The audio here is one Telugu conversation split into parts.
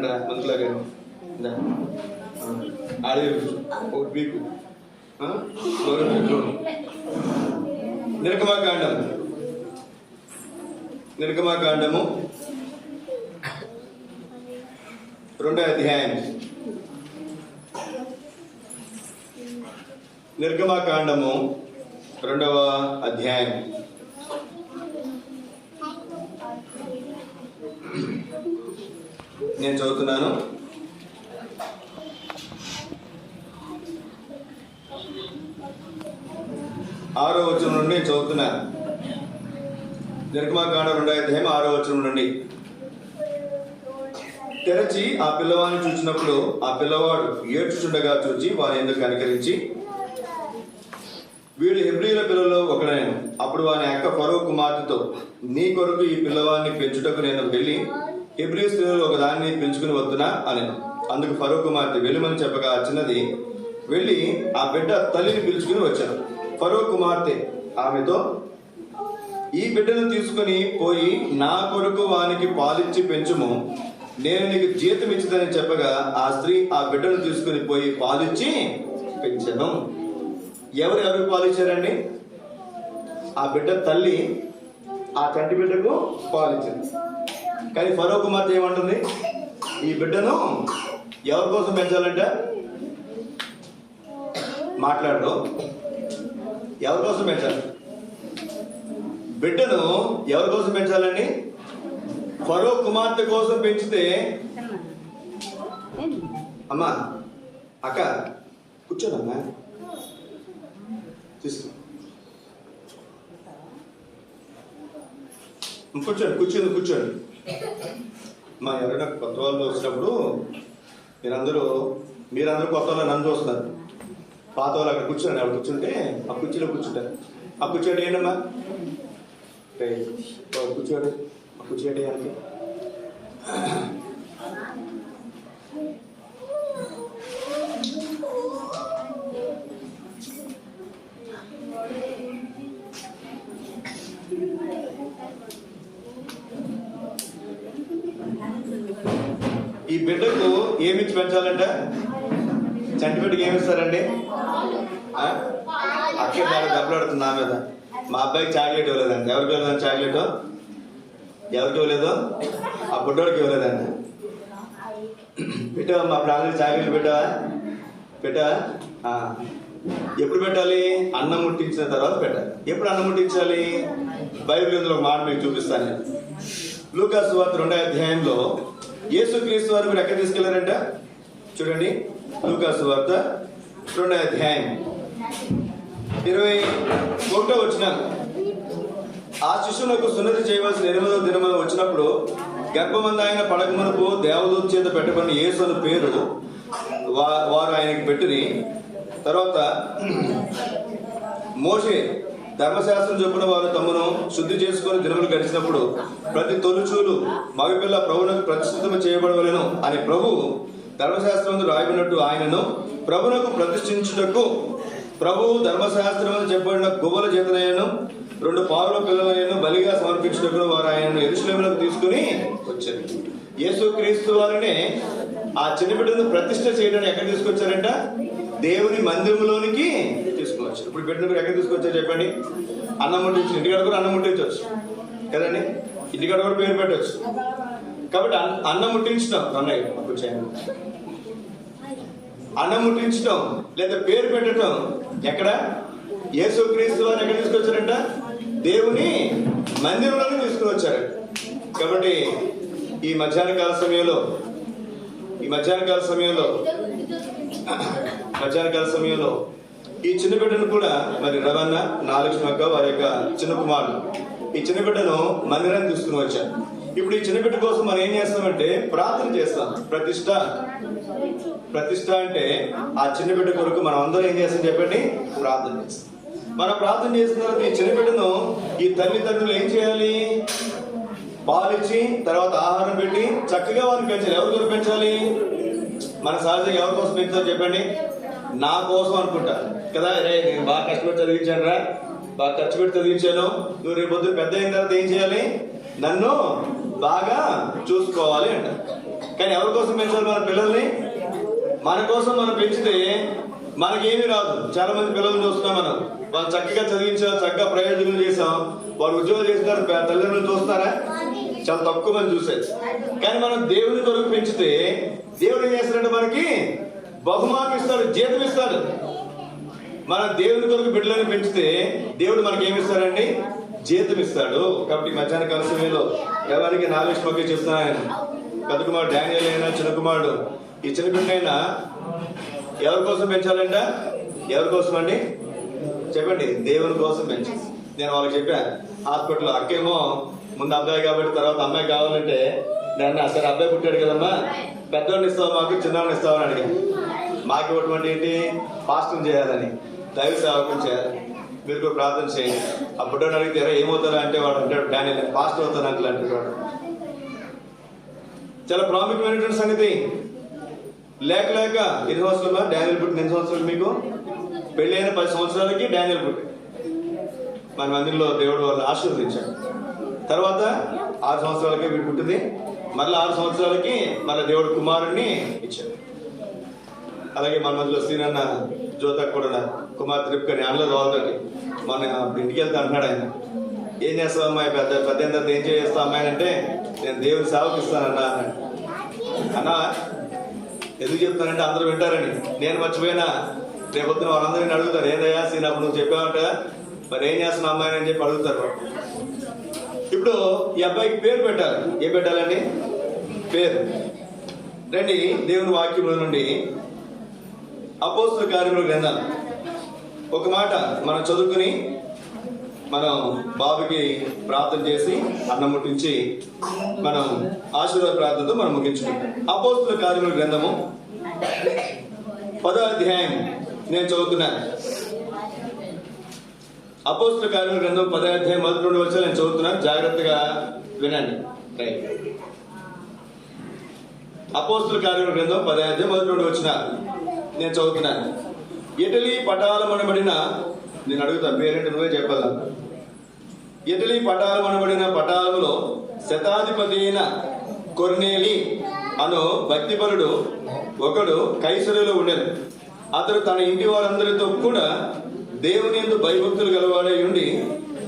రండి మందులాగా ఆడే ఒకటి పీకు నిర్గమకాండము 2వ అధ్యాయం. నిర్గమకాండము 2వ అధ్యాయం. నేను చదువుతున్నాను. ఆరో వచనం నుండి నేను చదువుతున్నాను. నిర్గమకాండం 2వ అధ్యాయం 6వ వచనం నుండి. తెరచి ఆ పిల్లవాడిని చూసినప్పుడు ఆ పిల్లవాడు ఏడ్చుచుండగా చూచి వాని ఎందుకు కనికరించి, వీడు హెబ్రీయుల పిల్లల్లో ఒకడనేను. అప్పుడు వాని అక్క ఫరో కుమార్తెతో, నీ కొరకు ఈ పిల్లవాడిని పెంచుటకు నేను వెళ్ళి హెబ్రీ స్త్రీలలో ఒక దాన్ని పిలుచుకుని వద్దునా అని. అందుకు ఫరో కుమార్తె వెళ్ళమని చెప్పగా ఆ చిన్నది వెళ్ళి ఆ బిడ్డ తల్లిని పిలుచుకుని వచ్చాను. ఫరో కుమార్తె ఆమెతో, ఈ బిడ్డను తీసుకుని పోయి నా కొరకు వానికి పాలిచ్చి పెంచుము, నేను నీకు జీతం ఇచ్చిందని చెప్పగా ఆ స్త్రీ ఆ బిడ్డను తీసుకుని పోయి పాలిచ్చి పెంచను. ఎవరు పాలిచ్చారండి? ఆ బిడ్డ తల్లి ఆ చంటి బిడ్డకు పాలిచ్చింది. కానీ ఫరో కుమార్తె ఏమంటుంది? ఈ బిడ్డను ఎవరి కోసం పెంచాలంట? మాట్లాడరు. ఎవరి కోసం పెంచాలి? బిడ్డను ఎవరి కోసం పెంచాలండి? ఫరో కుమార్తె కోసం పెంచితే, అమ్మా అక్క కూర్చోనమ్మా, తీసుకో, కూర్చోండి. మా ఎవరైనా కొత్త వాళ్ళు వచ్చినప్పుడు మీరందరూ కొత్త వాళ్ళు నన్ను చూస్తున్నారు. పాత వాళ్ళు అక్కడ కూర్చోండి. అక్కడ కూర్చుంటే ఆ కుర్చీలో కూర్చుంటారు. ఆ కూర్చోండి ఏంటమ్మా, కూర్చోండి. ఆ కూర్చోండి అంటే ఈ బిడ్డకు ఏమిచ్చి పెంచాలంట? చంటి బిడ్డకి ఏమిస్తారండి? అక్కడ బాగా దెబ్బలాడుతుంది నా మీద. మా అబ్బాయికి చాక్లెట్ ఇవ్వలేదండి. ఎవరికి ఇవ్వలేదండి చాక్లెట్? ఎవరికి ఇవ్వలేదు? ఆ బుడ్డోడికి ఇవ్వలేదండి. పెట్టావా? మా ప్రాంతానికి చాక్లెట్ పెట్టావా? ఎప్పుడు పెట్టాలి? అన్నం ముట్టించిన తర్వాత పెట్టాలి. ఎప్పుడు అన్నం ముట్టించాలి? బైబిల్ ఇందులో ఒక మాట మీకు చూపిస్తాను. లూకా సువార్త 2వ అధ్యాయంలో యేసుక్రీస్తు వారు మీరు ఎక్కడ తీసుకెళ్లారంట? చూడండి, లూకా సువార్త 2వ అధ్యాయం 21వ వచనం. ఆ శిశువులకు సున్నతి చేయవలసిన 8వ దినమున వచ్చినప్పుడు గర్భమందు ఆయన పడకమునపు దేవదూత చేత పెట్టబడిన యేసు అను పేరు వారు ఆయనకి పెట్టిని. తర్వాత మోషే ధర్మశాస్త్రం చొప్పున వారు తమను శుద్ధి చేసుకుని దినములు గడిచినప్పుడు ప్రతి తొలుచూలు మగపిల్ల ప్రభువునకు ప్రతిష్ఠితము చేయబడవలెను అని ప్రభువు ధర్మశాస్త్రమందు రాయబడినట్టు ఆయనను ప్రభువునకు ప్రతిష్ఠించుటకు ప్రభువు ధర్మశాస్త్రమందు చెప్పబడిన గువ్వల చేతనైనను 2 పావుల పిల్లలైన బలిగా సమర్పించుటకు వారు ఆయనను యెరూషలేమునకు తీసుకుని వచ్చారు. యేసుక్రీస్తు వారినే ఆ చిన్న బిడ్డను ప్రతిష్ఠ చేయడానికి ఎక్కడ తీసుకొచ్చారంట? దేవుని మందిరంలోనికి తీసుకువచ్చారు. ఇప్పుడు బిడ్డను మీరు ఎక్కడ తీసుకొచ్చారు చెప్పండి? అన్నం ముట్టించి ఇంటికాడ కూడా అన్నం ముట్టించవచ్చు కదండి. ఇంటికాడ కూడా పేరు పెట్టవచ్చు. కాబట్టి అన్నం ముట్టించడం అన్నయ్య కూర్చోండి. అన్నం ముట్టించడం లేదా పేరు పెట్టడం ఎక్కడ? యేసుక్రీస్తు వారు ఎక్కడ తీసుకొచ్చారంట? దేవుని మందిరంలోకి తీసుకుని వచ్చారు. కాబట్టి ఈ మధ్యాహ్నకాల సమయంలో ఈ చిన్న బిడ్డను కూడా మరి రవణ నాగలక్ష్మక్క వారి యొక్క చిన్న కుమారుడు ఈ చిన్న బిడ్డను మందిరాన్ని తీసుకుని వచ్చారు. ఇప్పుడు ఈ చిన్న బిడ్డ కోసం మనం ఏం చేస్తామంటే ప్రార్థన చేస్తాం. ప్రతిష్ట అంటే ఆ చిన్న బిడ్డ కొరకు మనం అందరం ఏం చేస్తాం చెప్పండి? ప్రార్థన చేస్తాం. మనం ప్రార్థన చేసిన తర్వాత ఈ చిన్న బిడ్డను ఈ తల్లిదండ్రులు ఏం చేయాలి? పాలిచ్చి తర్వాత ఆహారం పెట్టి చక్కగా వారిని పెంచాలి. ఎవరి కోసం పెంచాలి? మన సహజంగా ఎవరి కోసం పెంచాలి చెప్పండి? నా కోసం అనుకుంటా కదా. నేను బాగా కష్టపడి చదివించాను రా, బాగా ఖర్చు పెట్టి చదివించాను, నువ్వు రేపు పొద్దున పెద్ద అయిన తర్వాత ఏం చేయాలి? నన్ను బాగా చూసుకోవాలి అంట. కానీ ఎవరి కోసం పెంచాలి మన పిల్లల్ని? మన కోసం మనం పెంచితే మనకేమీ రాదు. చాలా మంది పిల్లల్ని చూస్తున్నాం మనం, వాళ్ళు చక్కగా చదివించాం, చక్కగా ప్రయోజనం చేసాం, వారు ఉద్యోగం చేస్తున్నారు, తల్లిదండ్రులు చూస్తారా? చాలా తక్కువ మంది చూసేది. కానీ మనం దేవుని కొరకు పెంచితే దేవుడు ఏం చేస్తాడంటే మనకి బహుమానం ఇస్తాడు, జీతం ఇస్తాడు. మన దేవుని కొరకు బిడ్డలను పెంచితే దేవుడు మనకి ఏమి ఇస్తాడండి? జీతం ఇస్తాడు. కాబట్టి మధ్యాహ్న కాల సమయంలో ఎవరికి నాలెడ్జ్ పక్క చెప్తున్నాను. పెద్ద కుమారుడు డానియేల్ అయినా, చిన్న కుమారుడు ఈ చిన్న బిడ్డైనా ఎవరి కోసం పెంచాలంట? ఎవరి కోసం అండి? చెప్పండి. దేవుని కోసం పెంచాలి. నేను వాళ్ళకి చెప్పాను హాస్పిటల్లో, అక్కేమో ముందు అబ్బాయి కాబట్టి తర్వాత అమ్మాయి కావాలంటే నేను సరే అబ్బాయి పుట్టాడు కదమ్మా, పెద్దవాడిని ఇస్తావు మాకు, చిన్నవాడిని ఇస్తావని అడిగాను. మాకు ఇవ్వటం ఏంటి? ఫాస్టింగ్ చేయాలని, దైవ సేవకం చేయాలి, మీరు కూడా ప్రార్థన చేయండి. అప్పుడు అడిగితే ఏమవుతారా అంటే వాడు అంటాడు, డానియేల్ ఫాస్ట్ అవుతాను అంకుల్ అంటాడు. వాడు చాలా ప్రాముఖ్యమైనటువంటి సంగతి. లేక ఎన్ని సంవత్సరాలు డానియేల్ పుట్టిన? ఎన్ని సంవత్సరాలు మీకు? పెళ్ళైన 10 సంవత్సరాలకి డానియేల్ పుట్టి మన మందిరంలో దేవుడు వాళ్ళు ఆశీర్వదించాడు. తర్వాత 6 సంవత్సరాలకి వీడు పుట్టింది. మళ్ళీ 6 సంవత్సరాలకి మళ్ళీ దేవుడు కుమారుణ్ణి ఇచ్చాడు. అలాగే మన మధ్యలో శ్రీనన్న జ్యోతకు కూడా కుమార్ త్రిప్కని అందులో వాళ్ళతోటి మన ఇంటికి వెళ్తే అంటున్నాడు ఆయన, ఏం చేస్తావు అమ్మాయి, పెద్ద తర్వాత ఏం చేస్తావు అమ్మాయి అంటే, నేను దేవుని సేవకు ఇస్తానన్నా అన్నా. ఎందుకు చెప్తానంటే అందరూ వింటారని. నేను మర్చిపోయినా రేపొద్దున వాళ్ళందరినీ అడుగుతారు, ఏందయ్యా సీనప్పుడు నువ్వు చెప్పావంట, మరి ఏం చేస్తున్నావు అమ్మాయి అని చెప్పి అడుగుతారు. ఇప్పుడు ఈ అబ్బాయికి పేరు పెట్టాలి. ఏం పెట్టాలండి? పేరు. రండి దేవుని వాక్యంలో నుండి అపోస్తల కార్యముల గ్రంథం ఒక మాట మనం చదువుకుని మనం బాబుకి ప్రార్థన చేసి అన్నం ముట్టించి మనం ఆశీర్వాద ప్రార్థనతో మనం ముగించుకుంటాం. అపోస్తల కార్యముల గ్రంథము 10వ అధ్యాయం నేను చదువుతున్నాను. అపోస్తల కార్యముల గ్రంథం 10వ అధ్యాయం 1-2 వచనాలు నేను చదువుతున్నాను, జాగ్రత్తగా వినండి. రైట్. అపోస్తల కార్యముల గ్రంథం 10వ అధ్యాయం 1-2 వచనాలు నేను చదువుతున్నాను. ఇటలీ పటాలమనబడిన, నేను అడుగుతాను పేరేంటి నువ్వే చెప్పాల. ఇటలీ పటాలమనబడిన పటాలములో శతాధిపతి అయిన కొర్నేలి అను భక్తిపరుడు ఒకడు కైసరులో ఉండేది. అతడు తన ఇంటి వారందరితో కూడా దేవుని యందు భయభక్తులు గలవాడై ఉండి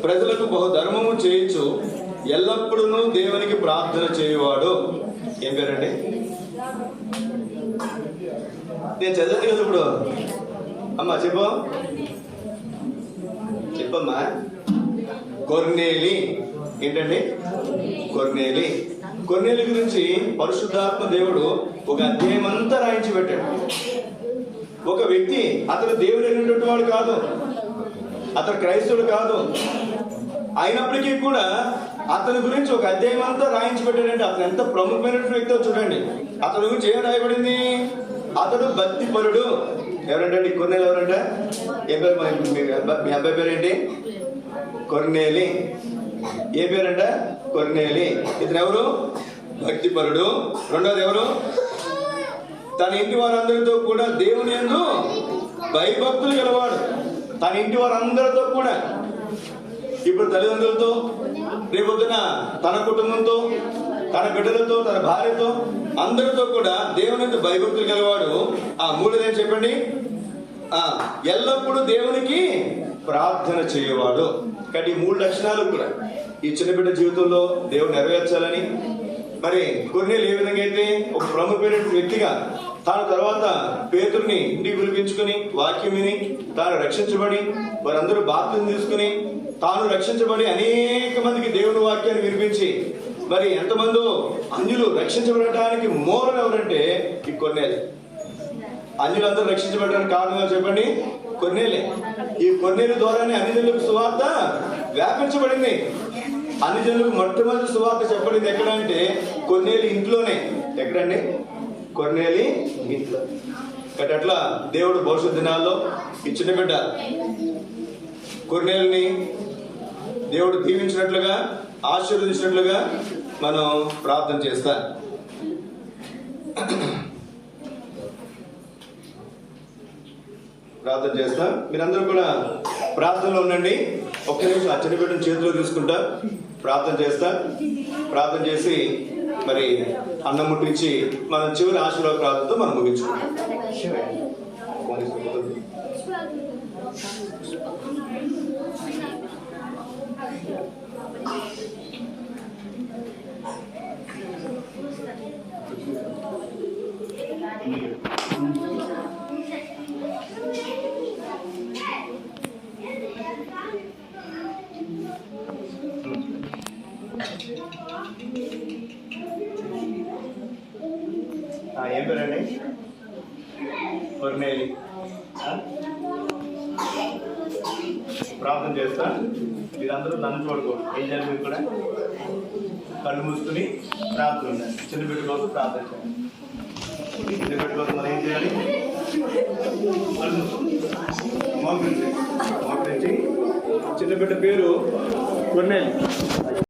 ప్రజలకు బహుధర్మము చేయొచ్చు, ఎల్లప్పుడూ దేవునికి ప్రార్థన చేయువాడు. ఏం పేరండి? నేను చదివాను కదా ఇప్పుడు. అమ్మా చెప్పమ్మా. కొర్నేలి. ఏంటండి? కొర్నేలి. కొర్నేలి గురించి పరిశుద్ధాత్మ దేవుడు ఒక అధ్యాయం అంతా రాయించి పెట్టాడు. ఒక వ్యక్తి, అతను దేవుడు అయినటువంటి వాడు కాదు, అతను క్రైస్తవుడు కాదు, అయినప్పటికీ కూడా అతని గురించి ఒక అధ్యాయం అంతా రాయించి పెట్టాడంటే అతను ఎంత ప్రముఖమైనటువంటి వ్యక్తో చూడండి. అతని గురించి ఏం రాయబడింది? అతడు భక్తిపరుడు. ఎవరంటే కొర్నేలి? ఎవరంట? ఏ పేరు? మీ అబ్బాయి పేరు ఏంటి? కొర్నేలి. ఏ పేరంట? కొర్నేలి. ఇతను ఎవరు? భక్తిపరుడు. రెండోది ఎవరు? తన ఇంటి వారందరితో కూడా దేవుని యందు భయభక్తులు గలవాడు. తన ఇంటి వారందరితో కూడా, ఇప్పుడు తల్లిదండ్రులతో, రేపొద్దున తన కుటుంబంతో, తన బిడ్డలతో, తన భార్యతో, అందరితో కూడా దేవుని యందు భయభక్తులు గలవాడు. మూడోదేం చెప్పండి? ఎల్లప్పుడూ దేవునికి ప్రార్థన చేయవాడు. కాబట్టి ఈ 3 లక్షణాలు కూడా ఈ చిన్న బిడ్డ జీవితంలో దేవుడు నెరవేర్చాలని. మరి కొర్నేలి ఏ విధంగా అయితే ఒక ప్రముఖమైన వ్యక్తిగా తాను తర్వాత పేతురుని ఇంటికి పిలిపించుకుని వాక్యం విని తాను రక్షించబడి, వారందరూ బాప్తిసం తీసుకుని తాను రక్షించబడి అనేక మందికి దేవుని వాక్యాన్ని వినిపించి, మరి ఎంతమందో అన్యులు రక్షించబడటానికి మూలం ఎవరంటే ఈ కొర్నేలి. అన్యులందరూ రక్షించబడడానికి కారణం చెప్పండి? కొర్నేలి. ఈ కొర్నేలి ద్వారానే అన్ని జనులకు సువార్త వ్యాపించబడింది. అన్ని జనులకు మొట్టమొదటి సువార్త చెప్పబడింది ఎక్కడంటే కొర్నేలి ఇంట్లోనే. ఎక్కడండి? కొర్నేలి ఇంట్లో. కాబట్టి అట్లా దేవుడు భవిష్యత్ దినాల్లో ఈ చిన్న బిడ్డ కొర్నేలిని దేవుడు దీవించినట్లుగా, ఆశీర్వదించినట్లుగా మనం ప్రార్థన చేస్తాం. మీరందరూ కూడా ప్రార్థనలో ఉండండి. ఒక్క నిమిషం ఆ చిన్న బిడ్డను చేతిలో తీసుకుంటా ప్రార్థన చేస్తా. ప్రార్థన చేసి మరి అన్నం ముట్టించి మనం చివరి ఆశీర్వాద ప్రార్థనతో మనం ముగించుకుంటాం. ఏం పేరండి? కొర్నేలి. ప్రార్థన చేస్తా. మీరందరూ నన్ను చూడకూడదు. ఏం చేయాలి? మీరు కూడా కళ్ళు మూసుకుని ప్రార్థన ఉండాలి. చిన్న బిడ్డ కోసం ప్రార్థన చేయాలి. చిన్న బిడ్డ కోసం మనం ఏం చేయాలి? కళ్ళు మూసుకుని మోకరించి చిన్న బిడ్డ పేరు కొర్నేలి.